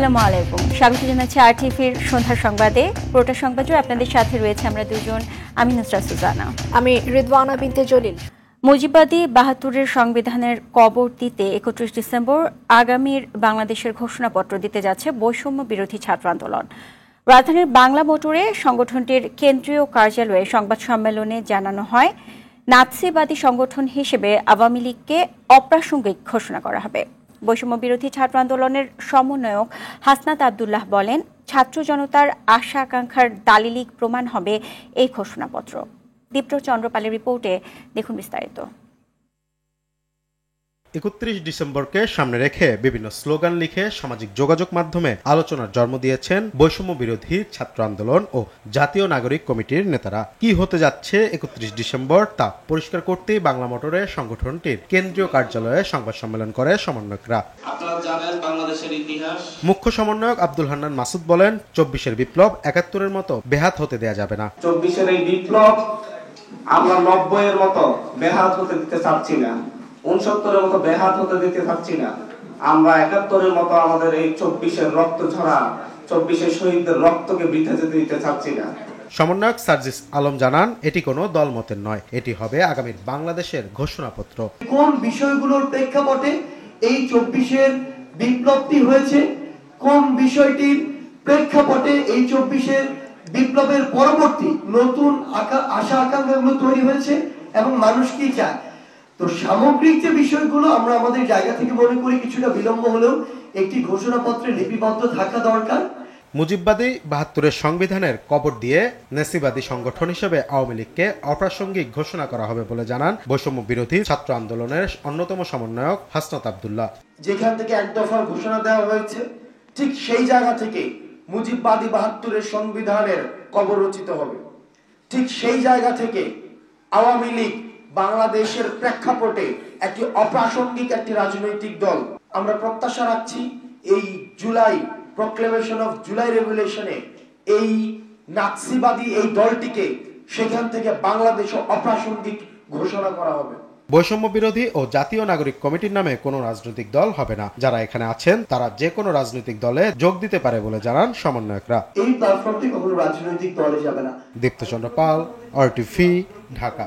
আসসালামু আলাইকুম, স্বাগত জানাচ্ছি আরটিভির সন্ধ্যার সংবাদে। পুরোটা সংবাদ জুড়ে আপনাদের সাথে রয়েছে আমরা দুজন, আমি নুসরাত সুজানা, আমি রিদওয়ানা বিনতে জলিল। মুজিববাদী ৭২-এর সংবিধানের কবর দিতে ৩১ ডিসেম্বর আগামীর বাংলাদেশের ঘোষণাপত্র দিতে যাচ্ছে বৈষম্য বিরোধী ছাত্র আন্দোলন। রাজধানীর বাংলা মোটরে সংগঠনটির কেন্দ্রীয় কার্যালয়ে সংবাদ সম্মেলনে জানানো হয়, নাৎসিবাদী সংগঠন হিসেবে আওয়ামী লীগকে অপ্রাসঙ্গিক ঘোষণা করা হবে। বৈষম্য বিরোধী ছাত্র আন্দোলনের সমন্বয়ক হাসনাত আবদুল্লাহ বলেন, ছাত্র জনতার আশা আকাঙ্ক্ষার দালিলিক প্রমাণ হবে এই ঘোষণাপত্র। দীপ্ত চন্দ্রপালের রিপোর্টে দেখুন বিস্তারিত। ৩১ ডিসেম্বরকে সামনে রেখে বিভিন্ন স্লোগান লিখে সামাজিক যোগাযোগ মাধ্যমে আলোচনার জন্ম দিয়েছেন বৈষম্য বিরোধী ছাত্র আন্দোলন ও জাতীয় নাগরিক কমিটির নেতারা। কি হতে যাচ্ছে ৩১ ডিসেম্বর তা পরিষ্কার করতেই বাংলা মোটরে সংগঠনটির কেন্দ্রীয় কার্যালয়ে সংবাদ সম্মেলন করে সমন্বয়করা। মুখ্য সমন্বয়ক আব্দুল হান্নান মাসুদ বলেন, ২৪-এর বিপ্লব ৭১-এর মতো বেহাত হতে দেয়া যাবে না। ২৪-এর এই বিপ্লব আমরা ৯০-এর মতো বেহাত হতে দিতে চাচ্ছি না, ৬৯-এর মতো বেহাত হতে দিতে চাচ্ছি না। আমরা ৭১-এর মতো আমাদের এই ২৪-এর রক্ত ঝরা, ২৪-এর শহীদদের রক্তকে বৃথা যেতে দিতে চাচ্ছি না। সমন্বয়ক সার্জিস আলম জানান, এটি কোনো দলমতের নয়, এটি হবে আগামীর বাংলাদেশের ঘোষণাপত্র। কোন বিষয়গুলোর প্রেক্ষাপটে এই ২৪-এর বিপ্লবটি হয়েছে, কোন বিষয়টির প্রেক্ষাপটে এই ২৪-এর বিপ্লবের পরবর্তী নতুন আশা আকাঙ্ক্ষাগুলো তৈরি হয়েছে এবং মানুষ কি চায়। তো সামগ্রিক যে বিষয়গুলো আমরা আমাদের জায়গা থেকে মনে করি কিছুটা বিলম্ব হলেও একটি ঘোষণাপত্রে লিপিবদ্ধ থাকা দরকার। মুজিববাদী ৭২-এর সংবিধানের কবর দিয়ে নেসিবাদী সংগঠন হিসেবে আওয়ামী লীগকে অপ্রাসঙ্গিক ঘোষণা করা হবে বলে জানান বৈষম্য বিরোধী ছাত্র আন্দোলনের অন্যতম সমন্বয়ক হাসনাত আবদুল্লাহ। যেখান থেকে এক দফার ঘোষণা দেওয়া হয়েছে, ঠিক সেই জায়গা থেকে মুজিববাদী ৭২-এর সংবিধানের কবর রচিত হবে। ঠিক সেই জায়গা থেকে আওয়ামী লীগ বাংলাদেশের প্রেক্ষাপটে একটি অপ্রাসঙ্গিক একটি রাজনৈতিক দল। আমরা প্রত্যাশা রাখছি এই জুলাই প্রক্লেমেশন অফ জুলাই রেভুলেশনে এই নাৎসিবাদী এই দলটিকে সেখান থেকে বাংলাদেশে অপ্রাসঙ্গিক ঘোষণা করা হবে। বৈষম্য বিরোধী ও জাতীয় নাগরিক কমিটির নামে কোনো রাজনৈতিক দল হবে না। যারা এখানে আছেন তারা যে কোনো রাজনৈতিক দলে যোগ দিতে পারে বলে জানান সমন্বয়করা। এই প্ল্যাটফর্মটি কখনো রাজনৈতিক দলে যাবে না। দীপ্ত চন্দ্রপাল, আরটিভি, ঢাকা।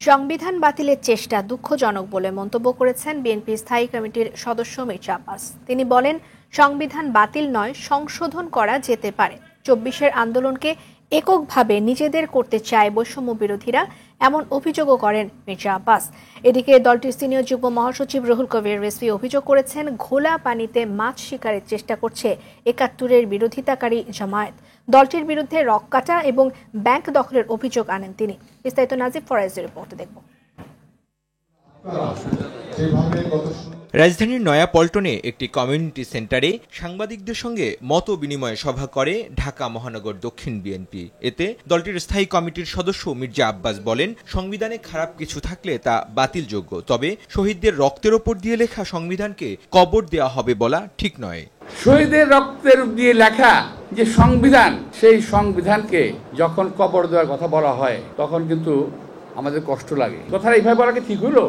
সংবিধান বাতিলের চেষ্টা দুঃখজনক বলে মন্তব্য করেছেন বিএনপি স্থায়ী কমিটির সদস্য মির্জা আব্বাস। তিনি বলেন, সংবিধান বাতিল নয়, সংশোধন করা যেতে পারে। ২৪-এর আন্দোলনকে এককভাবে নিজেদের করতে চায় বৈষম্য বিরোধীরা, এমন অভিযোগও করেন মির্জা আব্বাস। এদিকে দলটির সিনিয়র যুগ্ম মহাসচিব রুহুল কবির রিজভী অভিযোগ করেছেন, ঘোলা পানিতে মাছ শিকারের চেষ্টা করছে ৭১-এর বিরোধিতাকারী জামায়াত। দলটির বিরুদ্ধে রক কাটা এবং ব্যাংক দখলের অভিযোগ আনেন তিনি। বিস্তারিত নাজিব ফরাইজের রিপোর্টে দেখব। রাজধানীর নয়াপল্টনে একটি কমিউনিটি সেন্টারে সাংবাদিকদের সঙ্গে মত বিনিময় সভা করে ঢাকা মহানগর দক্ষিণ বিএনপি। এতে দলটির স্থায়ী কমিটির সদস্য মির্জা আব্বাস বলেন, সংবিধানে খারাপ কিছু থাকলে তা বাতিলযোগ্য, তবে শহীদদের রক্তের ওপর দিয়ে লেখা সংবিধানকে কবর দেওয়া হবে বলা ঠিক নয়। শহীদের রক্তের দিয়ে লেখা যে সংবিধান, সেই সংবিধানকে যখন কবর দেওয়ার কথা বলা হয় তখন কিন্তু আমাদের কষ্ট লাগে। কথাটা এইভাবে বলা কি ঠিক হলো?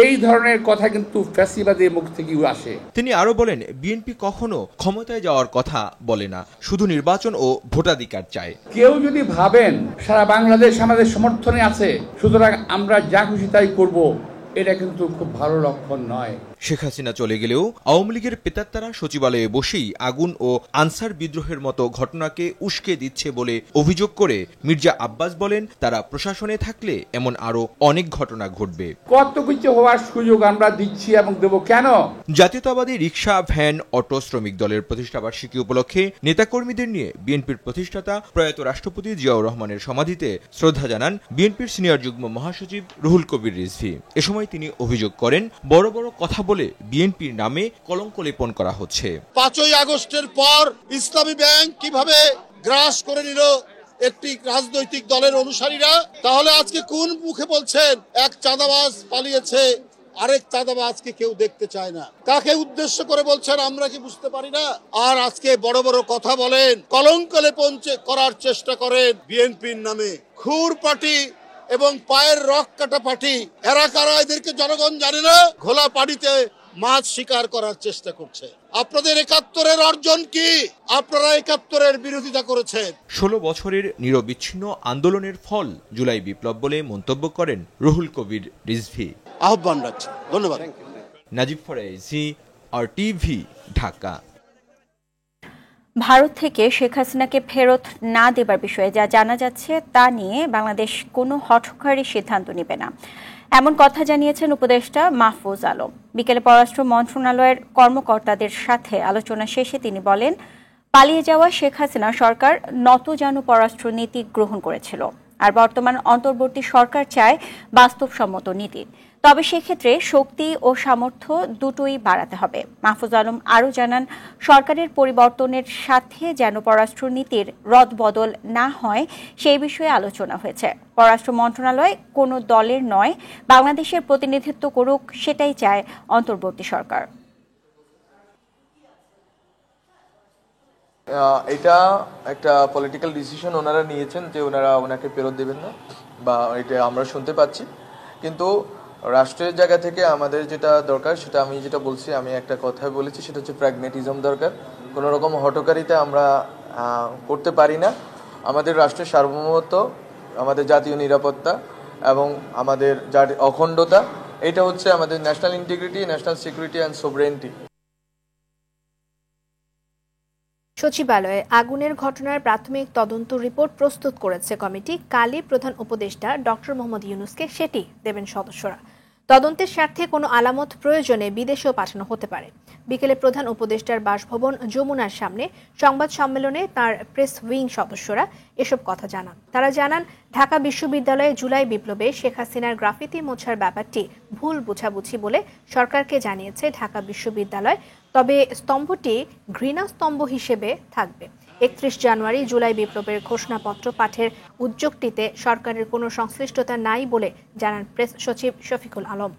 এই ধরনের কথা কিন্তু ফ্যাসিবাদের মুখ থেকে আসে। তিনি আরো বলেন, বিএনপি কখনো ক্ষমতায় যাওয়ার কথা বলে না, শুধু নির্বাচন ও ভোটাধিকার চায়। কেউ যদি ভাবেন সারা বাংলাদেশ আমাদের সমর্থনে আছে, সুতরাং আমরা যা খুশি তাই করব, এটা কিন্তু খুব ভালো লক্ষণ নয়। শেখ হাসিনা চলে গেলেও আওয়ামী লীগের পেতাত্তারা সচিবালয়ে বসেই আগুন ও আনসার বিদ্রোহের মতো ঘটনাকে উস্কে দিচ্ছে বলে অভিযোগ করে মির্জা আব্বাস বলেন, তারা প্রশাসনে থাকলে এমন আরো অনেক ঘটনা ঘটবে। কত কিছু হওয়ার সুযোগ আমরা দিচ্ছি এবং দেব কেন? জাতীয়তাবাদী রিকশা, ভ্যান, অটো শ্রমিক দলের প্রতিষ্ঠাবার্ষিকী উপলক্ষে নেতাকর্মীদের নিয়ে বিএনপির প্রতিষ্ঠাতা প্রয়াত রাষ্ট্রপতি জিয়াউর রহমানের সমাধিতে শ্রদ্ধা জানান বিএনপির সিনিয়র যুগ্ম মহাসচিব রুহুল কবির রিজভী। এ সময় তিনি অভিযোগ করেন, বড় বড় কথা বলে বিএনপির নামে কলঙ্ক লেপন করা হচ্ছে। ৫ই আগস্টের পর ইসলামী ব্যাংক কিভাবে গ্রাস করে নিল একটি রাজনৈতিক দলের অনুসারীরা, তাহলে আজকে কোন মুখে বলছেন এক চাঁদাবাজ পালিয়েছে, আরেক চাঁদাবাজকে কেউ দেখতে চায় না? কাকে উদ্দেশ্য করে বলছেন আমরা কি বুঝতে পারি না? আর আজকে বড় বড় কথা বলেন, কলঙ্ক লেপন করার চেষ্টা করেন বিএনপির নামে। খুর পার্টি এবং পায়ের রক কাটা পার্টি, এরা কারা এদেরকে জনগণ জানে না? ঘোলা পানিতে মাছ শিকার করার চেষ্টা করছে। আপনাদের ৭১-এর অর্জন কি? আপনারা ৭১-এর বিরোধিতা করেছেন। ১৬ বছরের নিরবিচ্ছিন্ন আন্দোলনের ফল জুলাই বিপ্লব বলে মন্তব্য করেন রুহুল কবির রিজভী। আহ্বান রাখছি। ধন্যবাদ। নাজিব ফরাইজি, RTV, ঢাকা। ভারত থেকে শেখ হাসিনাকে ফেরত না দেবার বিষয়ে যা জানা যাচ্ছে তা নিয়ে বাংলাদেশ কোনো হঠকারী সিদ্ধান্ত নেবে না, এমন কথা জানিয়েছেন উপদেষ্টা মাহফুজ আলম। বিকেলে পররাষ্ট্র মন্ত্রণালয়ের কর্মকর্তাদের সাথে আলোচনা শেষে তিনি বলেন, পালিয়ে যাওয়া শেখ হাসিনা সরকার নতজানু পররাষ্ট্র নীতি গ্রহণ করেছিল, আর বর্তমান অন্তর্বর্তী সরকার চায় বাস্তবসম্মত নীতি। তবে সেক্ষেত্রে শক্তি ও সামর্থ্য দুটোই বাড়াতে হবে। মাহফুজ আলম আরও জানান, সরকারের পরিবর্তনের সাথে যেন পররাষ্ট্রনীতির রদবদল না হয় সেই বিষয়ে আলোচনা হয়েছে। পররাষ্ট্র মন্ত্রণালয় কোনো দলের নয়, বাংলাদেশের প্রতিনিধিত্ব করুক, সেটাই চায় অন্তর্বর্তী সরকার। এটা একটা পলিটিক্যাল ডিসিশন ওনারা নিয়েছেন যে ওনাকে ফেরত দেবেন না, বা এটা আমরা শুনতে পাচ্ছি। কিন্তু রাষ্ট্রের জায়গা থেকে আমাদের যেটা দরকার, সেটা আমি যেটা বলছি, আমি একটা কথাই বলেছি, সেটা হচ্ছে প্র্যাগমেটিজম দরকার। কোনো রকম হঠকারিতা আমরা করতে পারি না। আমাদের রাষ্ট্রের সার্বভৌমত্ব, আমাদের জাতীয় নিরাপত্তা এবং আমাদের অখণ্ডতা, এটা হচ্ছে আমাদের national integrity, national security and sovereignty. সচিবালয়ে আগুনের ঘটনার প্রাথমিক তদন্ত রিপোর্ট প্রস্তুত করেছে কমিটি। কালই প্রধান উপদেষ্টা ডক্টর মোহাম্মদ ইউনূসকে সেটি দেবেন সদস্যরা। তদন্তের স্বার্থে কোনো আলামত প্রয়োজনে বিদেশেও পাঠানো হতে পারে। বিকেলে প্রধান উপদেষ্টার বাসভবন যমুনার সামনে সংবাদ সম্মেলনে তার প্রেস উইং সদস্যরা এসব কথা জানান। তারা জানান, ঢাকা বিশ্ববিদ্যালয়ে জুলাই বিপ্লবে শেখ হাসিনার গ্রাফিতি মোছার ব্যাপারটি ভুল বোঝাবুঝি বলে সরকারকে জানিয়েছে ঢাকা বিশ্ববিদ্যালয়। তবে স্তম্ভটি ঘৃণা স্তম্ভ হিসেবে থাকবে। ৩১ জানুয়ারি জুলাই বিপ্লবের ঘোষণাপত্র পাঠের উদ্যোগটিতে সরকারের কোনো সংশ্লিষ্টতা নাই বলে জানান প্রেস সচিব শফিকুল আলম।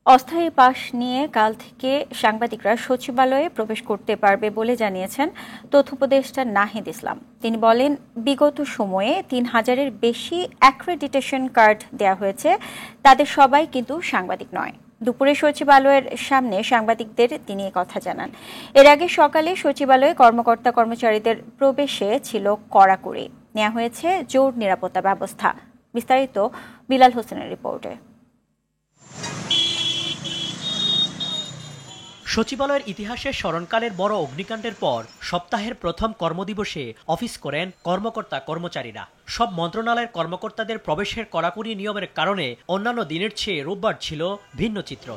অস্থায়ী পাস নিয়ে কাল থেকে সাংবাদিকরা সচিবালয়ে প্রবেশ করতে পারবে বলে জানিয়েছেন তথ্য উপদেষ্টা নাহিদ ইসলাম। তিনি বলেন, বিগত সময়ে ৩,০০০-এর বেশি অ্যাক্রেডিটেশন কার্ড দেওয়া হয়েছে, তাদের সবাই কিন্তু সাংবাদিক নয়। দুপুরে সচিবালয়ের সামনে সাংবাদিকদের তিনি কথা জানান। এর আগে সকালে সচিবালয়ে কর্মকর্তা কর্মচারীদের প্রবেশে ছিল কড়াকড়ি, নেওয়া হয়েছে জোর নিরাপত্তা ব্যবস্থা। বিস্তারিত বিলাল হোসেনের রিপোর্টে। সচিবালয়ের ইতিহাসে স্মরণকালের বড় অগ্নিকাণ্ডের পর সপ্তাহের প্রথম কর্মদিবসে অফিস করেন কর্মকর্তা কর্মচারীরা। সব মন্ত্রণালয়ের কর্মকর্তাদের প্রবেশের কড়াকড়ি নিয়মের কারণে অন্যান্য দিনের চেয়ে রোববার ছিল ভিন্ন চিত্র।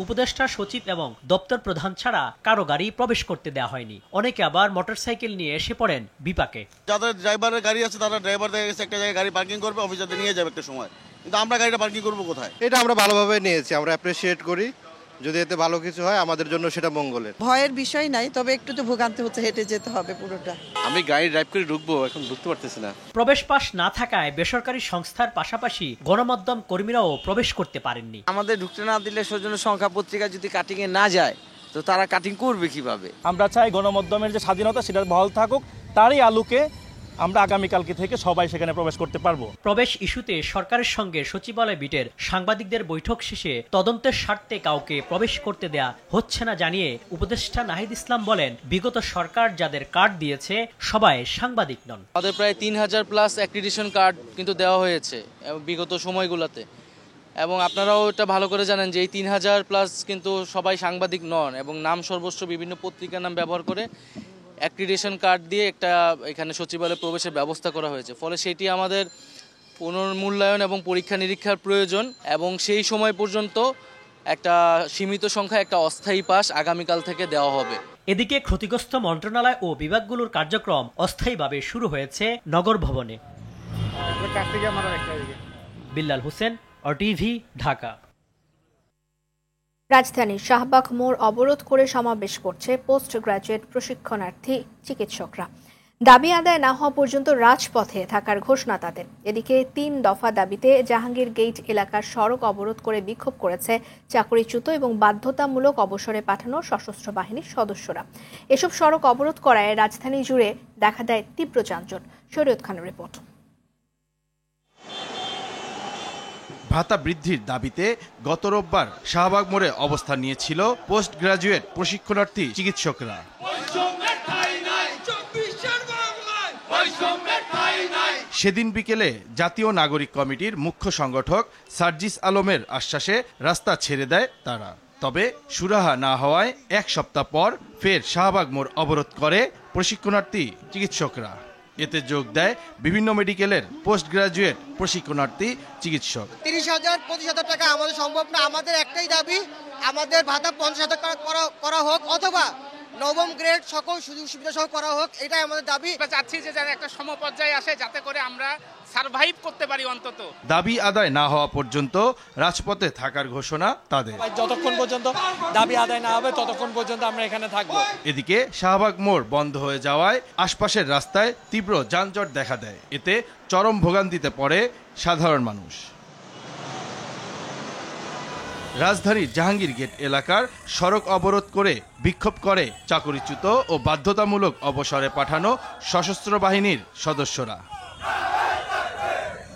উপদেষ্টা, সচিব এবং দপ্তর প্রধান ছাড়া কারো গাড়ি প্রবেশ করতে দেওয়া হয়নি। অনেকে আবার মোটরসাইকেল নিয়ে এসে পড়েন বিপাকে। যাদের ড্রাইভারের গাড়ি আছে তারা ড্রাইভার দেখা গেছে একটা জায়গায় গাড়ি পার্কিং করবে, অফিসারদের নিয়ে যাবে একটা সময়, কিন্তু আমরা গাড়িটা পার্কিং করবো কোথায়? এটা আমরা ভালোভাবে নিয়েছি, আমরা অ্যাপ্রিসিয়েট করি। যদি এতে ভালো কিছু হয় আমাদের জন্য সেটা মঙ্গলের। ভয়ের বিষয় নাই, তবে একটু তো ভোগান্তি হচ্ছে, হেঁটে যেতে হবে পুরোটা। আমি গাড়ি ড্রাইভ করে ঢুকবো, এখন ঢুকতে পারতেছি না। প্রবেশ পাস না থাকায় বেসরকারি সংস্থার পাশাপাশি গণমাধ্যম কর্মীরাও প্রবেশ করতে পারেননি। আমাদের ঢুকতে না দিলে সৌজন্য সংখ্যা পত্রিকা যদি কাটিং এ না যায়, তো তারা কাটিং করবে কিভাবে? আমরা চাই গণমাধ্যমের যে স্বাধীনতা সেটা বহাল থাকুক, তারই আলোকে আমরা আগামীকালকে থেকে সবাই সেখানে প্রবেশ করতে পারবো। প্রবেশ ইস্যুতে সরকারের সঙ্গে সচিবালয় বিটের সাংবাদিকদের বৈঠক শেষে তদন্তের স্বার্থে কাউকে প্রবেশ করতে দেয়া হচ্ছে না জানিয়ে উপদেষ্টা নাহিদ ইসলাম বলেন, বিগত সরকার যাদের কার্ড দিয়েছে সবাই সাংবাদিক নন। আমাদের প্রায় ৩,০০০+ অ্যাক্রিডিটেশন কার্ড কিন্তু দেওয়া হয়েছে বিগত সময়গুলোতে, এবং আপনারাও এটা ভালো করে জানেন যে এই ৩,০০০+ কিন্তু সবাই সাংবাদিক নন এবং নাম সর্বস্ব বিভিন্ন পত্রিকার নাম ব্যবহার করে অ্যাক্রিডিটেশন কার্ড দিয়ে একটা এখানে সচিবালয়ে প্রবেশের ব্যবস্থা করা হয়েছে। ফলে সেটি আমাদের পুনর্মূল্যায়ন এবং পরীক্ষা নিরীক্ষার প্রয়োজন, এবং সেই সময় পর্যন্ত একটা সীমিত সংখ্যা একটা অস্থায়ী পাস আগামীকাল থেকে দেওয়া হবে। এদিকে ক্ষতিগ্রস্ত মন্ত্রণালয় ও বিভাগগুলোর কার্যক্রম অস্থায়ীভাবে শুরু হয়েছে নগর ভবনে। বিল্লাল হোসেন, RTV, ঢাকা। রাজধানীর শাহবাগ মোড় অবরোধ করে সমাবেশ করছে পোস্ট গ্রাজুয়েট প্রশিক্ষণার্থী চিকিৎসকরা। দাবি আদায় না হওয়া পর্যন্ত রাজপথে থাকার ঘোষণা তাদের। এদিকে ৩ দফা দাবিতে জাহাঙ্গীর গেইট এলাকার সড়ক অবরোধ করে বিক্ষোভ করেছে চাকরিচ্যুত এবং বাধ্যতামূলক অবসরে পাঠানো সশস্ত্র বাহিনীর সদস্যরা। এসব সড়ক অবরোধ করায় রাজধানী জুড়ে দেখা দেয় তীব্র যানজট। শরীয়ত খানের রিপোর্ট। ভাতা বৃদ্ধির দাবিতে গত রোববার শাহবাগ মোড়ে অবস্থান নিয়েছিল পোস্ট গ্রাজুয়েট প্রশিক্ষণার্থী চিকিৎসকরা। সেদিন বিকেলে জাতীয় নাগরিক কমিটির মুখ্য সংগঠক সার্জিস আলমের আশ্বাসে রাস্তা ছেড়ে দেয় তারা। তবে সুরাহা না হওয়ায় এক সপ্তাহ পর ফের শাহবাগ মোড় অবরোধ করে প্রশিক্ষণার্থী চিকিৎসকরা। এতে যোগ দেয় বিভিন্ন মেডিকেলের পোস্ট গ্রাজুয়েট প্রশিক্ষণার্থী চিকিৎসক। 30,000 25,000 টাকা আমাদের সম্ভব না। আমাদের একটাই দাবি, আমাদের ভাতা 50,000 করা হোক, অথবা নবম গ্রেড সকল সুযোগ সুবিধা সহ করা হোক, এটাই আমাদের দাবি। চাচ্ছি যে যেন একটা সমপর্যায়ে আসে, যাতে করে আমরা সার্ভাইভ করতে পারি অন্তত। দাবি আদায় না হওয়া পর্যন্ত রাজপথে থাকার ঘোষণা তাদের। যতক্ষণ পর্যন্ত দাবি আদায় না হবে ততক্ষণ পর্যন্ত আমরা এখানে থাকবো। এদিকে শাহবাগ মোড় বন্ধ হয়ে যাওয়ায় আশপাশের রাস্তায় তীব্র যানজট দেখা দেয়। এতে চরম ভোগান্তিতে পড়ে সাধারণ মানুষ। রাজধানীর জাহাঙ্গীর গেট এলাকার সড়ক অবরোধ করে বিক্ষোভ করে চাকরিচ্যুত ও বাধ্যতামূলক অবসরে পাঠানো সশস্ত্র বাহিনীর সদস্যরা।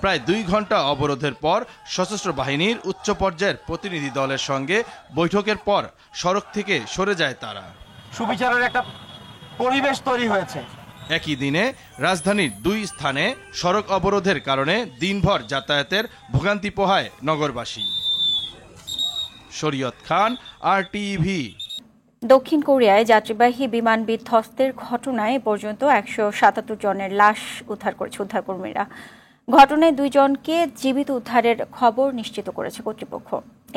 প্রায় 2 ঘন্টা অবরোধের পর সশস্ত্র বাহিনীর উচ্চ পর্যায়ের প্রতিনিধি দলের সঙ্গে বৈঠকের পর সড়ক থেকে সরে যায় তারা। সুবিচারের একটা পরিবেশ তৈরি হয়েছে। একই দিনে রাজধানীর 2 স্থানে সড়ক অবরোধের কারণে দিনভর যাতায়াতের ভোগান্তি পোহায় নগরবাসী। শরীয়ত খান, RTV। দক্ষিণ কোরিয়ায় যাত্রীবাহী বিমান বিধ্বস্তের ঘটনায় পর্যন্ত 177 জনের লাশ উদ্ধার করেছে উদ্ধারকর্মীরা। ঘটনায় 2 জনকে জীবিত উদ্ধারের খবর নিশ্চিত করেছে কর্তৃপক্ষ।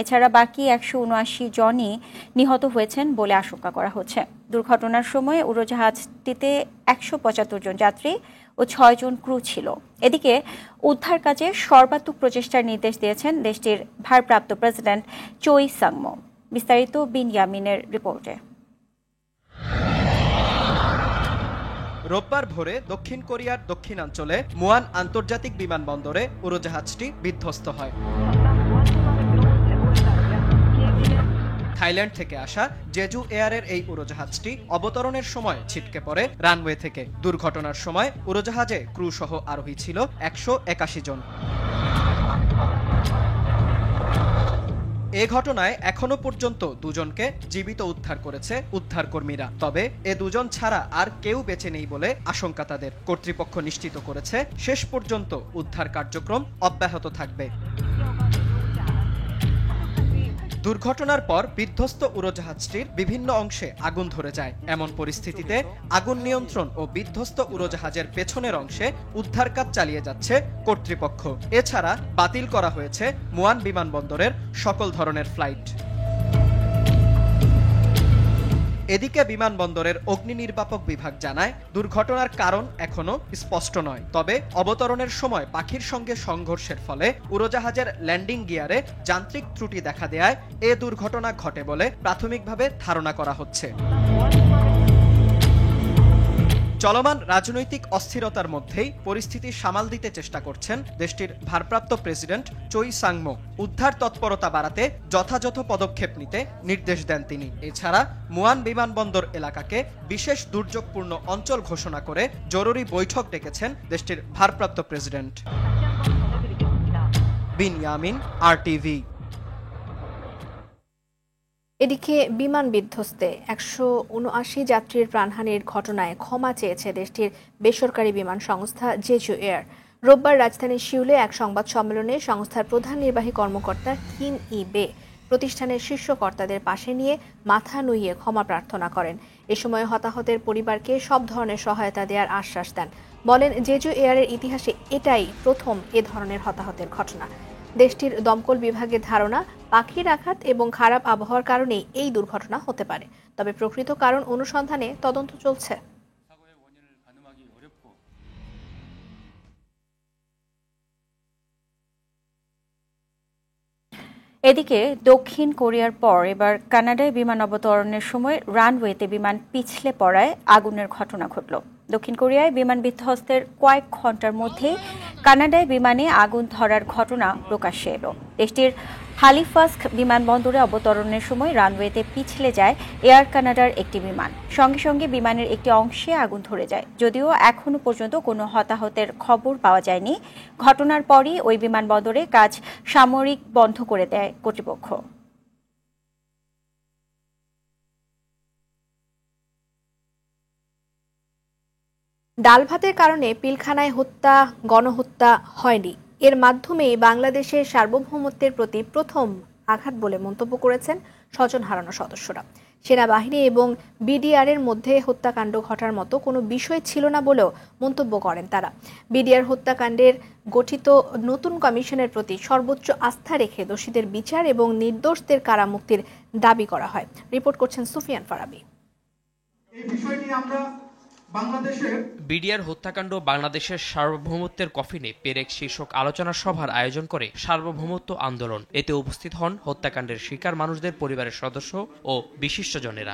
এছাড়া বাকি 179 জনই নিহত হয়েছেন বলে আশঙ্কা করা হচ্ছে। দুর্ঘটনার সময় উড়োজাহাজটিতে 175 জন যাত্রী ও 6 জন ক্রু ছিল। এদিকে উদ্ধার কাজে সর্বাত্মক প্রচেষ্টার নির্দেশ দিয়েছেন দেশটির ভারপ্রাপ্ত প্রেসিডেন্ট চোই সাংমো। বিস্তারিত বিনয়ামিনের রিপোর্টে। রোববার ভোরে দক্ষিণ কোরিয়ার দক্ষিণাঞ্চলে মুয়ান আন্তর্জাতিক বিমানবন্দরে উড়োজাহাজটি বিধ্বস্ত হয়। থাইল্যান্ড থেকে আসা জেজু এয়ারের এই উড়োজাহাজটি অবতরণের সময় ছিটকে পড়ে রানওয়ে থেকে। দুর্ঘটনার সময় উড়োজাহাজে ক্রু সহ আরোহী ছিল 181 জন। এ ঘটনায় এখনো পর্যন্ত 2 জনকে জীবিত উদ্ধার করেছে উদ্ধারকর্মীরা। তবে এ 2 জন ছাড়া আর কেউ বেঁচে নেই বলে আশঙ্কা তাদের। কর্তৃপক্ষ নিশ্চিত করেছে শেষ পর্যন্ত উদ্ধার কার্যক্রম অব্যাহত থাকবে। দুর্ঘটনার পর বিধ্বস্ত উড়োজাহাজটির বিভিন্ন অংশে আগুন ধরে যায়। এমন পরিস্থিতিতে আগুন নিয়ন্ত্রণ ও বিধ্বস্ত উড়োজাহাজের পেছনের অংশে উদ্ধার কাজ চালিয়ে যাচ্ছে কর্তৃপক্ষ। এছাড়া বাতিল করা হয়েছে মুয়ান বিমানবন্দরের সকল ধরনের ফ্লাইট। এদিকে বিমানবন্দরের অগ্নি নির্বাপক বিভাগ জানায়, দুর্ঘটনার কারণ এখনো স্পষ্ট নয়। তবে অবতরণের সময় পাখির সঙ্গে সংঘর্ষের ফলে উড়োজাহাজের ল্যান্ডিং গিয়ারে যান্ত্রিক ত্রুটি দেখা দেয়ায় এ দুর্ঘটনা ঘটে বলে প্রাথমিকভাবে ধারণা করা হচ্ছে। চলমান রাজনৈতিক অস্থিরতার মধ্যেই পরিস্থিতি সামাল দিতে চেষ্টা করছেন দেশটির ভারপ্রাপ্ত প্রেসিডেন্ট চোই সাংমো। উদ্ধার তৎপরতা বাড়াতে যথাযথ পদক্ষেপ নিতে নির্দেশ দেন তিনি। এছাড়া মুয়ান বিমানবন্দর এলাকাকে বিশেষ দুর্যোগপূর্ণ অঞ্চল ঘোষণা করে জরুরি বৈঠক ডেকেছেন দেশটির ভারপ্রাপ্ত প্রেসিডেন্ট। বিনয়ামিন, RTV। এদিকে বিমান বিধ্বস্তে 179 যাত্রীর প্রাণহানির ঘটনায় ক্ষমা চেয়েছে দেশটির বেসরকারি বিমান সংস্থা জেজু এয়ার। রোববার রাজধানীর সিউলে এক সংবাদ সম্মেলনে সংস্থার প্রধান নির্বাহী কর্মকর্তা কিম ই বে প্রতিষ্ঠানের শীর্ষ কর্তাদের পাশে নিয়ে মাথা নুইয়ে ক্ষমা প্রার্থনা করেন। এ সময় হতাহতের পরিবারকে সব ধরনের সহায়তা দেওয়ার আশ্বাস দেন। বলেন, জেজু এয়ারের ইতিহাসে এটাই প্রথম এ ধরনের হতাহতের ঘটনা। দেশটির দমকল বিভাগের ধারণা, পাখির আঘাত এবং খারাপ আবহাওয়ার কারণেই এই দুর্ঘটনা হতে পারে। তবে প্রকৃত কারণ অনুসন্ধানে তদন্ত চলছে। এদিকে দক্ষিণ কোরিয়ার পর এবার কানাডায় বিমান অবতরণের সময় রানওয়েতে বিমান পিছলে পড়ায় আগুনের ঘটনা ঘটল। দক্ষিণ কোরিয়ায় বিমান বিধ্বস্তের কয়েক ঘন্টার মধ্যেই কানাডায় বিমানে আগুন ধরার ঘটনা প্রকাশ্যে এলো। দেশটির হালিফাস্ক বিমানবন্দরে অবতরণের সময় রানওয়েতে পিছলে যায় এয়ার কানাডার একটি বিমান। সঙ্গে সঙ্গে বিমানের একটি অংশে আগুন ধরে যায়। যদিও এখনো পর্যন্ত কোনো হতাহতের খবর পাওয়া যায়নি। ঘটনার পরই ওই বিমানবন্দরে কাজ সাময়িক বন্ধ করে দেয় কর্তৃপক্ষ। ডাল ভাতের কারণে পিলখানায় হত্যা গণহত্যা হয়নি, এর মাধ্যমে বাংলাদেশের সার্বভৌমত্বের প্রতি প্রথম আঘাত বলে মন্তব্য করেছেন স্বজন হারানো সদস্যরা। সেনাবাহিনী এবং বিডিআর এর মধ্যে হত্যাকাণ্ড ঘটার মতো কোনো বিষয় ছিল না বলেও মন্তব্য করেন তারা। বিডিআর হত্যাকাণ্ডের গঠিত নতুন কমিশনের প্রতি সর্বোচ্চ আস্থা রেখে দোষীদের বিচার এবং নির্দোষদের কারামুক্তির দাবি করা হয়। রিপোর্ট করছেন সুফিয়ান ফারাবি। এই বিষয় নিয়ে আমরা বিডিআর হত্যাকাণ্ড বাংলাদেশের সার্বভৌমত্বের কফিনে পেরেক শীর্ষক আলোচনা সভার আয়োজন করে সার্বভৌমত্ব আন্দোলন। এতে উপস্থিত হন হত্যাকাণ্ডের শিকার মানুষদের পরিবারের সদস্য ও বিশিষ্টজনেরা।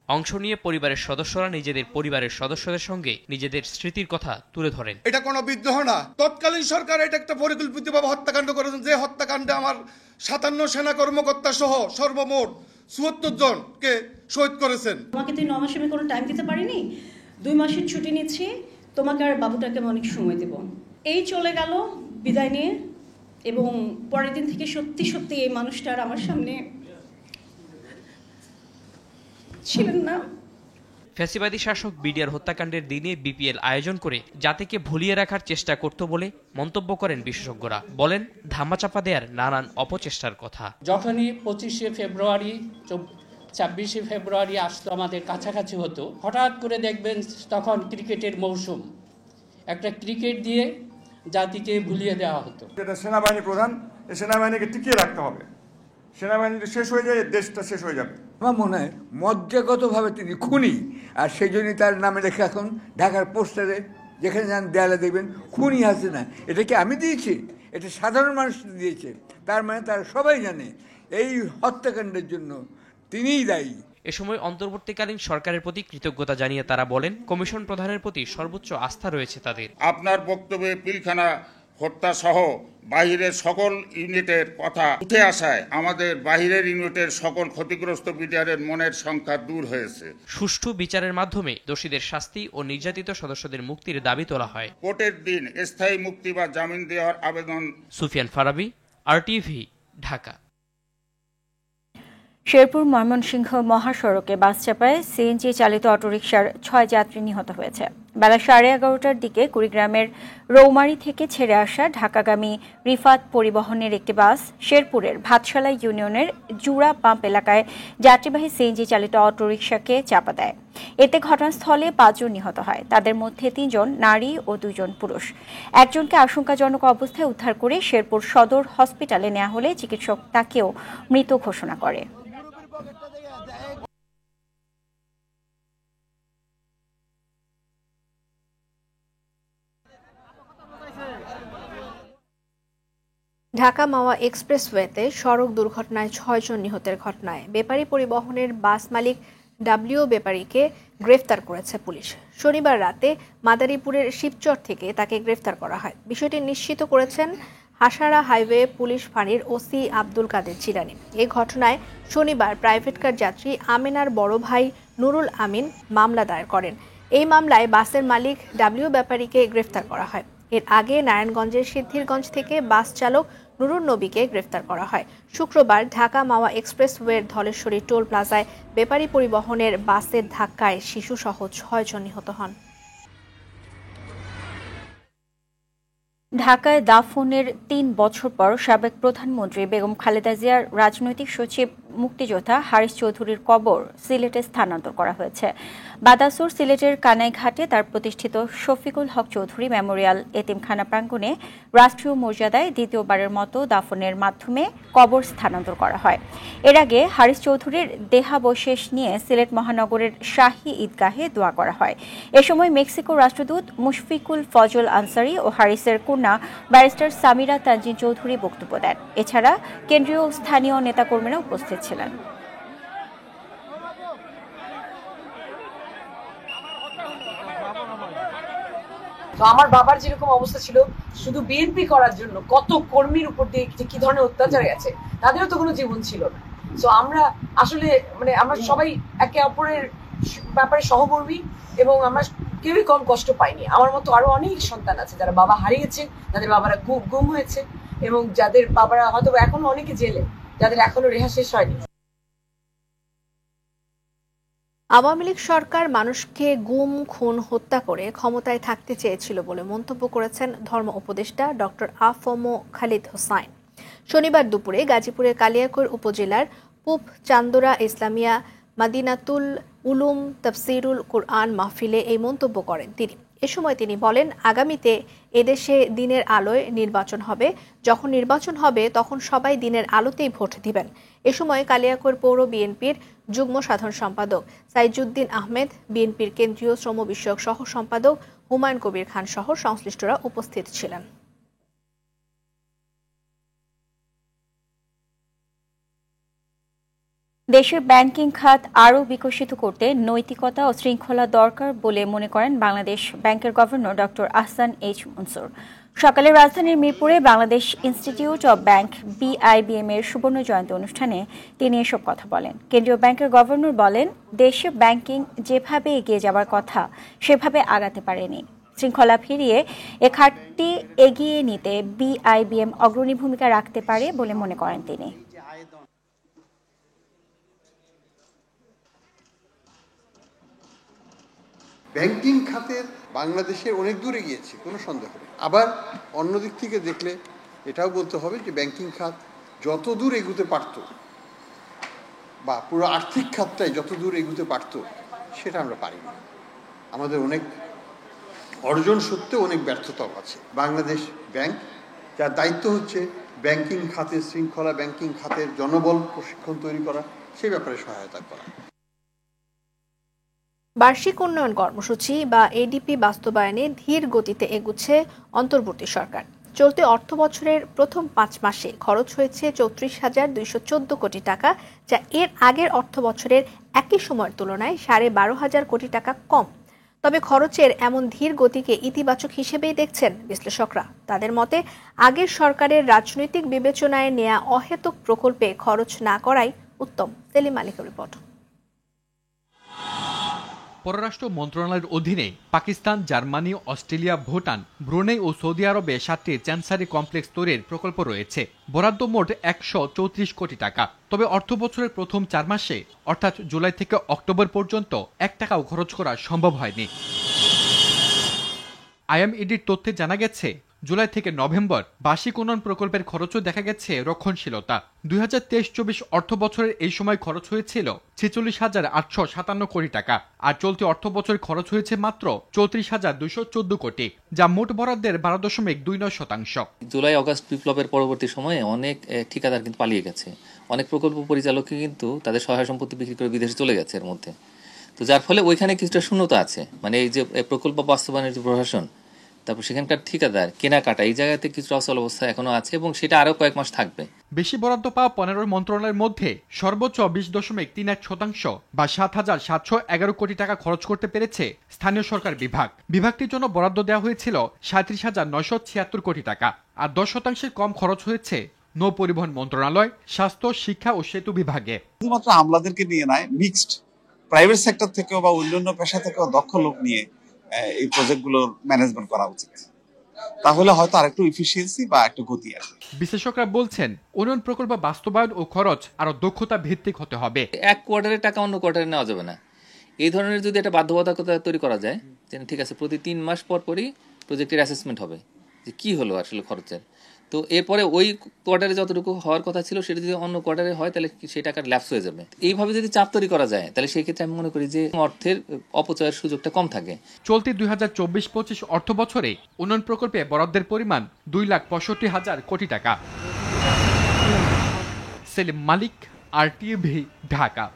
অংশ নিয়ে পরিবারের সদস্যরা নিজেদের পরিবারের সদস্যদের সঙ্গে নিজেদের স্মৃতির কথা তুলে ধরেন। এটা কোনো বিদ্রোহ না, তৎকালীন সরকার এটা একটা পরিকল্পিতভাবে হত্যাকাণ্ড করেছেন, যে হত্যাকাণ্ডে আমার 57 সেনা কর্মকর্তা সহ সর্বমোট 74 জনকে শহীদ করেছেন। তোমাকে তুই 9 মাস আমি কোনো টাইম দিতে পারিনি, 2 মাসের ছুটি নিচ্ছি, তোমাকে আর বাবুটাকে আমি অনেক সময় দেব। এই চলে গেল বিদায় নিয়ে, এবং পরের দিন থেকে সত্যি সত্যি এই মানুষটা আর আমার সামনে ছিলেন না। ফ্যাসিবাদী শাসক বিডিআর হত্যাকাণ্ডের দিনে বিপিএল আয়োজন করে জাতিকে ভুলিয়ে রাখার চেষ্টা করত বলে মন্তব্য করেন বিশেষজ্ঞরা। বলেন ধামাচাপা দেওয়ার নানান অপচেষ্টার কথা। যখনই 25শে ফেব্রুয়ারি 26শে ফেব্রুয়ারি আসতো, আমাদের কাছাকাছি হতো, হঠাৎ করে দেখবেন তখন ক্রিকেটের মৌসুম, একটা ক্রিকেট দিয়ে জাতিকে ভুলিয়ে দেওয়া হতো। যেটা সেনাবাহিনী প্রধান, এই সেনাবাহিনীকে টিকিয়ে রাখতে হবে। সেনাবাহিনী শেষ হয়ে যায়, দেশটা শেষ হয়ে যাবে। আমার মনে হয় মজ্জাগতভাবে তিনি খুনি, আর সেই জন্যই তার নামে লেখা এখন ঢাকার পোস্টারে যেখানে যান দেয়ালে দেখবেন খুনি আছে না। এটা কি আমি দিয়েছি? এটা সাধারণ মানুষ দিয়েছে। তার মানে তারা সবাই জানে এই হত্যাকাণ্ডের জন্য তিনিই দায়ী। এ সময় অন্তর্বর্তীকালীন সরকারের প্রতি কৃতজ্ঞতা জানিয়ে তারা বলেন কমিশন প্রধানের প্রতি সর্বোচ্চ আস্থা রয়েছে তাদের। আপনার বক্তব্যে পিলখানা হত্যা সহ বাহিরের সকল ইউনিটের কথা উঠে আসায় আমাদের বাহিরের ইউনিটের সকল ক্ষতিগ্রস্ত বিডিআরের মনের সংখ্যা দূর হয়েছে। সুষ্ঠু বিচারের মাধ্যমে দোষীদের শাস্তি ও নির্যাতিত সদস্যদের মুক্তির দাবি তোলা হয়। কোর্টের দিন স্থায়ী মুক্তি বা জামিন দেওয়ার আবেদন। সুফিয়ান ফারাবি, আরটিভি, ঢাকা। শেরপুর ময়মনসিংহ মহাসড়কে বাস চাপায় সিএনজি চালিত অটোরিকশার 6 যাত্রী নিহত হয়েছে। বেলা 11:30টার দিকে কুড়িগ্রামের রৌমারী থেকে ছেড়ে আসা ঢাকাগামী রিফাত পরিবহনের একটি বাস শেরপুরের ভাতশালা ইউনিয়নের জুড়া পাম্প এলাকায় যাত্রীবাহী সিএনজি চালিত অটোরিকশাকে চাপা দেয়। এতে ঘটনাস্থলে 5 জন নিহত হয়। তাদের মধ্যে 3 জন নারী ও 2 জন পুরুষ। একজনকে আশঙ্কাজনক অবস্থায় উদ্ধার করে শেরপুর সদর হসপিটালে নেওয়া হলে চিকিৎসক তাকেও মৃত ঘোষণা করে। ঢাকা মাওয়া এক্সপ্রেসওয়েতে সড়ক দুর্ঘটনায় 6 জন নিহতের ঘটনায় বেপারী পরিবহনের বাস মালিক ডাব্লিউ বেপারীকে গ্রেফতার করেছে পুলিশ। শনিবার রাতে মাদারীপুরের শিবচর থেকে তাকে গ্রেফতার করা হয়। বিষয়টি নিশ্চিত করেছেন হাসারা হাইওয়ে পুলিশ ফাঁড়ির ওসি আব্দুল কাদের জিলানী। এই ঘটনায় শনিবার প্রাইভেট কার যাত্রী আমিনার বড় ভাই নুরুল আমিন মামলা দায়ের করেন। এই মামলায় বাসের মালিক ডাব্লিউ বেপারীকে গ্রেফতার করা হয়। এর আগে নারায়ণগঞ্জের সিদ্ধিরগঞ্জ থেকে বাস চালক নুরুন নবীকে গ্রেফতার করা হয়। শুক্রবার ঢাকা মাওয়া এক্সপ্রেসওয়ের ধলেশ্বরী টোল প্লাজায় বেপারী পরিবহনের বাসের ধাক্কায় শিশুসহ 6 জন নিহত হন। ঢাকায় দাফনের 3 বছর পর সাবেক প্রধানমন্ত্রী বেগম খালেদা জিয়ার রাজনৈতিক সচিব মুক্তিযোদ্ধা হারিস চৌধুরীর কবর সিলেটে স্থানান্তর করা হয়েছে। বাদাসুর সিলেটের কানাইঘাটে তার প্রতিষ্ঠিত শফিকুল হক চৌধুরী মেমোরিয়াল এতিমখানা প্রাঙ্গণে রাষ্ট্রীয় মর্যাদায় দ্বিতীয়বারের মতো দাফনের মাধ্যমে কবর স্থানান্তর করা হয়। এর আগে হারিস চৌধুরীর দেহাবশেষ নিয়ে সিলেট মহানগরের শাহী ঈদগাহে দোয়া করা হয়। এ সময় মেক্সিকোর রাষ্ট্রদূত মুশফিকুল ফজল আনসারি ও হারিসের কন্যা ব্যারিস্টার সামিরা তানজিন চৌধুরী বক্তব্য দেন। এছাড়া কেন্দ্রীয় স্থানীয় নেতাকর্মীরা উপস্থিত ছিলেন। তো আমার বাবার যেরকম অবস্থা ছিল, শুধু বিএনপি করার জন্য কত কর্মীর উপর দিয়ে কি ধরনের অত্যাচার গেছে, তাদেরও তো কোনো জীবন ছিল না। তো আমরা আসলে আমরা সবাই একে অপরের ব্যাপারে সহকর্মী, এবং আমরা কেউই কম কষ্ট পাইনি। আমার মতো আরো অনেক সন্তান আছে যারা বাবা হারিয়েছে, যাদের বাবারা গুম হয়েছে, এবং যাদের বাবারা হয়তো এখনো অনেকে জেলে, যাদের এখনো রেহা শেষ হয়নি। আওয়ামী লীগ সরকার মানুষকে গুম, খুন, হত্যা করে ক্ষমতায় থাকতে চেয়েছিল বলে মন্তব্য করেছেন ধর্ম উপদেষ্টা ডক্টর আ.ফ.ম. খালিদ হোসাইন। শনিবার দুপুরে গাজীপুরের কালিয়াকৈর উপজেলার পূব চান্দোরা ইসলামিয়া মাদিনাতুল উলুম তাফসিরুল কুরআন মাহফিলে এই মন্তব্য করেন তিনি। এ সময় তিনি বলেন, আগামীতে এদেশে দিনের আলোয় নির্বাচন হবে। যখন নির্বাচন হবে তখন সবাই দিনের আলোতেই ভোট দিবেন। এ সময় কালিয়াকৈর পৌর বিএনপির যুগ্ম সাধারণ সম্পাদক সাইজুদ্দিন আহমেদ, বিএনপির কেন্দ্রীয় শ্রম বিষয়ক সহ সম্পাদক হুমায়ুন কবির খান সহ সংশ্লিষ্টরা উপস্থিত ছিলেন। দেশের ব্যাংকিং খাত আরও বিকশিত করতে নৈতিকতা ও শৃঙ্খলা দরকার বলে মনে করেন বাংলাদেশ ব্যাংকের governor doctor Ahsan H Mansur. সকালে রাজধানীর মিরপুরে Bangladesh institute of bank BIBM এর সুবর্ণ জয়ন্তী অনুষ্ঠানে তিনি এসব কথা বলেন। কেন্দ্রীয় ব্যাংকের গভর্নর বলেন, দেশে ব্যাংকিং যেভাবে এগিয়ে যাওয়ার কথা সেভাবে আগাতে পারেনি। শৃঙ্খলা ফিরিয়ে এ খাতটি এগিয়ে নিতে BIBM অগ্রণী ভূমিকা রাখতে পারে বলে মনে করেন তিনি। ব্যাংকিং খাতের বাংলাদেশে অনেক দূরে গিয়েছে, কোনো সন্দেহ নেই। আবার অন্য দিক থেকে দেখলে এটাও বলতে হবে যে ব্যাংকিং খাত যত দূর এগুতে পারত, বা পুরো আর্থিক খাতটাই যত দূর এগুতে পারত, সেটা আমরা পারিনি। আমাদের অনেক অর্জন সত্ত্বেও অনেক ব্যর্থতাও আছে। বাংলাদেশ ব্যাংক, যার দায়িত্ব হচ্ছে ব্যাংকিং খাতের শৃঙ্খলা, ব্যাংকিং খাতের জনবল প্রশিক্ষণ তৈরি করা, সেই ব্যাপারে সহায়তা করা। বার্ষিক উন্নয়ন কর্মসূচি বা ADP বাস্তবায়নে ধীর গতিতে এগুচ্ছে অন্তর্বর্তী সরকার। চলতি অর্থ বছরের প্রথম 5 মাসে খরচ হয়েছে 34,214 কোটি টাকা, যা এর আগের অর্থ বছরের একই সময়ের তুলনায় 12,500 কোটি টাকা কম। তবে খরচের এমন ধীর গতিকে ইতিবাচক হিসেবেই দেখছেন বিশ্লেষকরা। তাদের মতে, আগের সরকারের রাজনৈতিক বিবেচনায় নেয়া অহেতুক প্রকল্পে খরচ না করাই উত্তম। সেলিম মালিকের রিপোর্ট। পররাষ্ট্র মন্ত্রণালয়ের অধীনে Pakistan, Germany, Australia, Bhutan, Brunei ও সৌদি আরবে 7টি চ্যান্সারি কমপ্লেক্স তৈরির প্রকল্প রয়েছে। বরাদ্দ মোট 134 কোটি টাকা। তবে অর্থ বছরের প্রথম 4 মাসে অর্থাৎ জুলাই থেকে অক্টোবর পর্যন্ত 1 টাকাও খরচ করা সম্ভব হয়নি। IMEDর তথ্যে জানা গেছে, জুলাই থেকে নভেম্বর বার্ষিক উন্নয়ন প্রকল্পের খরচও দেখা গেছে রক্ষণশীলতা। 2023-24 অর্থ বছরের এই সময় খরচ হয়েছিল 46,857 কোটি টাকা, আর চলতি অর্থ বছর খরচ হয়েছে মাত্র 34,214 কোটি, যা মোট বরাদ্দের 12.29%। জুলাই আগস্ট বিপ্লবের পরবর্তী সময়ে অনেক ঠিকাদার কিন্তু পালিয়ে গেছে, অনেক প্রকল্প পরিচালক কিন্তু তাদের সহায় সম্পত্তি বিক্রি করে বিদেশে চলে গেছে এর মধ্যে। তো যার ফলে ওইখানে কিছুটা শূন্যতা আছে, মানে এই যে প্রকল্প বাস্তবায়নের যে প্রশাসন, তারপর সেখানকার ঠিকাদার, কেনাকাটা, এই জায়গাতে কিছু অচল অবস্থা এখনো আছে এবং সেটা আরো কয়েক মাস থাকবে। বেশি বরাদ্দ পাওয়া 15 মন্ত্রণালয়ের মধ্যে সর্বোচ্চ 20.31% বা 7,711 কোটি টাকা খরচ করতে পেরেছে স্থানীয় সরকার বিভাগ। বিভাগটির জন্য বরাদ্দ দেওয়া হয়েছিল 37,976 কোটি টাকা, আর 10% কম খরচ হয়েছে নৌ পরিবহন মন্ত্রণালয়, স্বাস্থ্য, শিক্ষা ও সেতু বিভাগে। শুধুমাত্র আমলাদেরকে নিয়ে নয়, মিক্সড প্রাইভেট সেক্টর থেকেও বা অন্যান্য পেশা থেকেও দক্ষ লোক নিয়ে এই প্রজেক্টগুলোর ম্যানেজমেন্ট করা উচিত। তাহলে হয়তো আরেকটু এফিসিয়েন্সি বা একটু গতি আসবে। বিশেষজ্ঞরা বলছেন, উন্নয়ন প্রকল্প বাস্তবায়ন ও খরচ আরো দক্ষতা ভিত্তিক হতে হবে। এক কোয়ার্টারের টাকা অন্য কোয়ার্টারে নেওয়া যাবে না। এই ধরনের যদি একটা বাধ্যবাধকতা তৈরি করা যায়, যে ঠিক আছে প্রতি 3 মাস পর পরই প্রজেক্টের অ্যাসেসমেন্ট হবে যে কি হলো আসলে খরচের, তো এরপরে ওই কোয়ার্টারে যতটুকু হওয়ার কথা ছিল সেটা যদি অন্য কোয়ার্টারে হয় তাহলে সেই টাকার ল্যাপস হয়ে যাবে। এইভাবে যদি চাপ তৈরি করা যায় তাহলে সেই ক্ষেত্রে আমি মনে করি যে অর্থের অপচয়ের সুযোগটা কম থাকে। চলতি 2024-25 অর্থ বছরে উন্নয়ন প্রকল্পে বরাদ্দের পরিমাণ 2,65,000 কোটি টাকা। সেলিম মালিক, RTV, ঢাকা।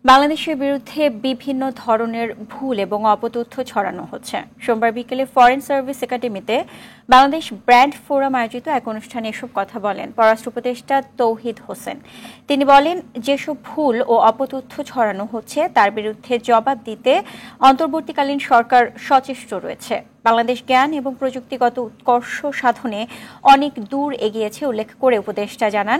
বাংলাদেশের বিরুদ্ধে বিভিন্ন ধরনের ভুল এবং অপতথ্য ছড়ানো হচ্ছে। সোমবার বিকেলে ফরেন সার্ভিস একাডেমিতে বাংলাদেশ ব্র্যান্ড ফোরাম আয়োজিত এক অনুষ্ঠানে এসব কথা বলেন পররাষ্ট্র উপদেষ্টা তৌহিদ হোসেন। তিনি বলেন, যেসব ভুল ও অপতথ্য ছড়ানো হচ্ছে তার বিরুদ্ধে জবাব দিতে অন্তর্বর্তীকালীন সরকার সচেষ্ট রয়েছে। বাংলাদেশ জ্ঞান এবং প্রযুক্তিগত উৎকর্ষ সাধনে অনেক দূর এগিয়েছে উল্লেখ করে উপদেষ্টা জানান,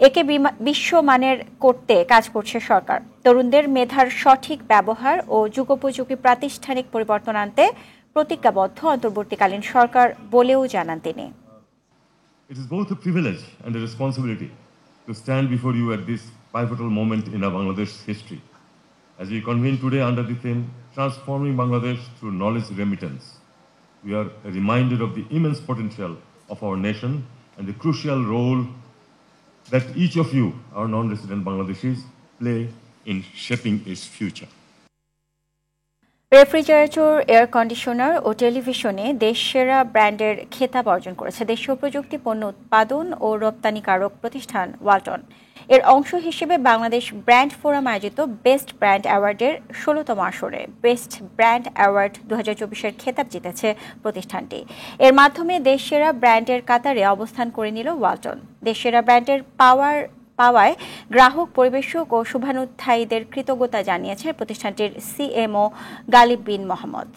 একে বিশ্বমানের করতে কাজ করছে সরকার। তরুণদের মেধার সঠিক ব্যবহার ও যুগোপযোগী প্রাতিষ্ঠানিক পরিবর্তন আনতে প্রতিজ্ঞাবদ্ধ অন্তর্বর্তীকালীন সরকার বলেও জানান তিনি। It is both a privilege and a responsibility to stand before you at this pivotal moment in our Bangladesh history. As we convene today under the theme, Transforming Bangladesh Through Knowledge Remittance, we are reminded of the immense potential of our nation and the crucial role that each of you, our non-resident Bangladeshis, play in shaping its future. Refrigerator, air conditioner ও টেলিভিশনে দেশসেরা ব্র্যান্ডের খেতাব অর্জন করেছে দেশীয় প্রযুক্তি পণ্য উৎপাদন ও রপ্তানিকারক প্রতিষ্ঠান ওয়ালটন। এর অংশ হিসেবে বাংলাদেশ ব্র্যান্ড ফোরাম আয়োজিত বেস্ট ব্র্যান্ড অ্যাওয়ার্ডের ১৬তম আসরে বেস্ট ব্র্যান্ড অ্যাওয়ার্ড ২০২৪-এর খেতাব জিতেছে প্রতিষ্ঠানটি। এর মাধ্যমে দেশসেরা ব্র্যান্ডের কাতারে অবস্থান করে নিল ওয়ালটন। দেশসেরা ব্র্যান্ডের পাওয়ায় গ্রাহক, পরিবেশক ও শুভানুধ্যায়ীদের কৃতজ্ঞতা জানিয়েছে প্রতিষ্ঠানটির সিএমও গালিব বিন মোহাম্মদ।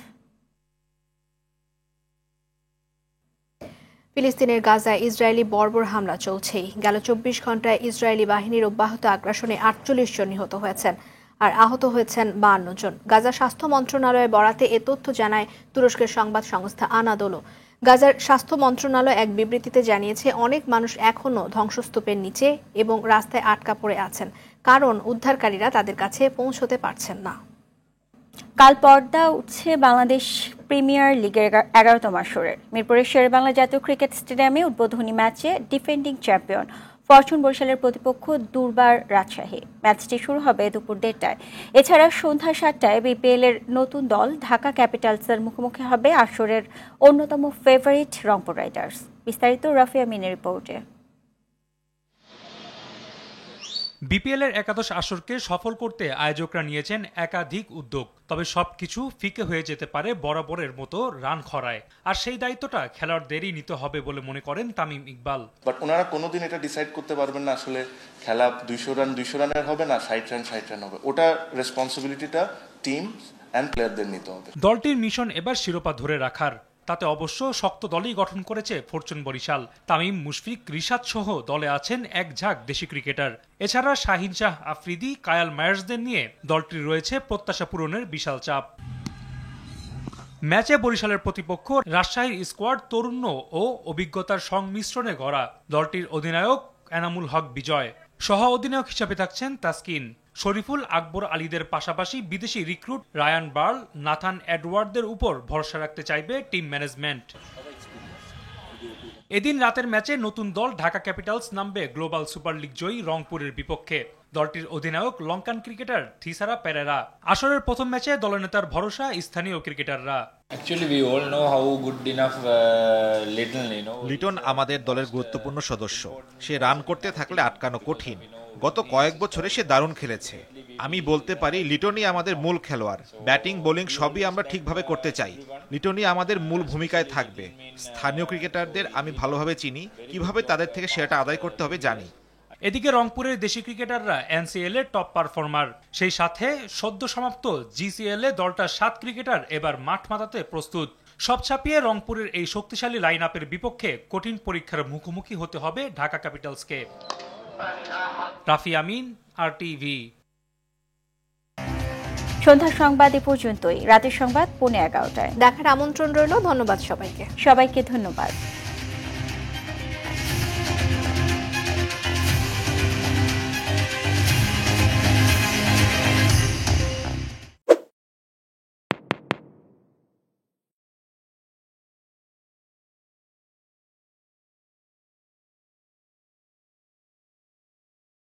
ফিলিস্তিনের গাজায় ইসরায়েলি বর্বর হামলা চলছেই। গেল ২৪ ঘন্টায় ইসরায়েলি বাহিনীর অব্যাহত আগ্রাসনে ৪৮ জন নিহত হয়েছেন আর আহত হয়েছেন ৫২ জন। গাজা স্বাস্থ্য মন্ত্রণালয়ের বরাতে এ তথ্য জানায় তুরস্কের সংবাদ সংস্থা আনাদোলো। গাজার স্বাস্থ্য মন্ত্রণালয় এক বিবৃতিতে জানিয়েছে, অনেক মানুষ এখনও ধ্বংসস্তূপের নিচে এবং রাস্তায় আটকা পড়ে আছেন, কারণ উদ্ধারকারীরা তাদের কাছে পৌঁছতে পারছেন না। কাল পর্দা উঠছে বাংলাদেশ প্রিমিয়ার লিগের ১১তম আসরের। মিরপুরের শেরেবাংলা জাতীয় ক্রিকেট স্টেডিয়ামে উদ্বোধনী ম্যাচে ডিফেন্ডিং চ্যাম্পিয়ন ফরচুন বরিশালের প্রতিপক্ষ দুর্বার রাজশাহী। ম্যাচটি শুরু হবে দুপুর ১:৩০টায়। এছাড়া সন্ধ্যা ৭টায় বিপিএল এর নতুন দল ঢাকা ক্যাপিটালসের মুখোমুখি হবে আসরের অন্যতম ফেভারিট রংপুর রাইডার্স। বিস্তারিত রাফিয়া মিনের রিপোর্টে। বিপিএল এর একাদশ আসরকে সফল করতে আয়োজকরা নিয়েছেন একাধিক উদ্যোগ, তবে সবকিছু ফিকে হয়ে যেতে পারে বরাবরের মতো রান খরায়। আর সেই দায়িত্বটা খেলোয়াড়দেরই নিতে হবে বলে মনে করেন তামিম ইকবাল। বাট ওনারা কোনোদিন এটা ডিসাইড করতে পারবেন না আসলে খেলা ২০০ রানের হবে না ৬০ রান হবে। ওটা রেসপন্সিবিলিটিটা টিম এন্ড প্লেয়ারদের নিতে হবে। দলটির মিশন এবার শিরোপা ধরে রাখার। তাতে অবশ্য শক্ত দলই গঠন করেছে ফরচুন বরিশাল। তামিম, মুশফিক, রিশাদ সহ দলে আছেন এক ঝাঁক দেশি ক্রিকেটার। এছাড়া শাহিন শাহ আফ্রিদি, কায়াল মায়ার্সদের নিয়ে দলটির রয়েছে প্রত্যাশা পূরণের বিশাল চাপ। ম্যাচে বরিশালের প্রতিপক্ষ রাজশাহীর স্কোয়াড তরুণ ও অভিজ্ঞতার সংমিশ্রণে গড়া। দলটির অধিনায়ক এনামুল হক বিজয়, সহ অধিনায়ক হিসেবে থাকছেন তাসকিন, শরীফুল, আকবর আলীদের পাশাপাশি বিদেশি রিক্রুট রায়ান বার্ল, নাথান এডওয়ার্ডদের উপর ভরসা রাখতে চাইবে টিম ম্যানেজমেন্ট। এদিন রাতের ম্যাচে নতুন দল ঢাকা ক্যাপিটালস নামবে গ্লোবাল সুপার লিগ জয়ী রংপুরের বিপক্ষে। দলটির অধিনায়ক লঙ্কান ক্রিকেটার থিসারা পেরেরা। আসরের প্রথম ম্যাচে দলনেতার ভরসা স্থানীয় ক্রিকেটাররা। লিটন আমাদের দলের গুরুত্বপূর্ণ সদস্য। সে রান করতে থাকলে আটকানো কঠিন। গত কয়েক বছরে সে দারুণ খেলেছে। আমি বলতে পারি লিটনই আমাদের মূল খেলোয়াড়। ব্যাটিং, বোলিং সবই আমরা ঠিকভাবে করতে চাই। লিটনই আমাদের মূল ভূমিকায় থাকবে। স্থানীয় ক্রিকেটারদের আমি ভালোভাবে চিনি, কিভাবে তাদের থেকে সেটা আদায় করতে হবে জানি। এদিকে রংপুরের দেশি ক্রিকেটাররা এনসিএল এর টপ পারফর্মার। সেই সাথে সদ্য সমাপ্ত জিসিএল এ দলটার ৭ ক্রিকেটার এবার মাঠ মাতাতে প্রস্তুত। সব ছাপিয়ে রংপুরের এই শক্তিশালী লাইন আপের বিপক্ষে কঠিন পরীক্ষার মুখোমুখি হতে হবে ঢাকা ক্যাপিটালসকে। রাফি আমিন, RTV। সন্ধ্যার সংবাদ এ পর্যন্তই। রাতের সংবাদ পৌনে ১১টায় দেখার আমন্ত্রণ রইল। ধন্যবাদ সবাইকে। সবাইকে ধন্যবাদ।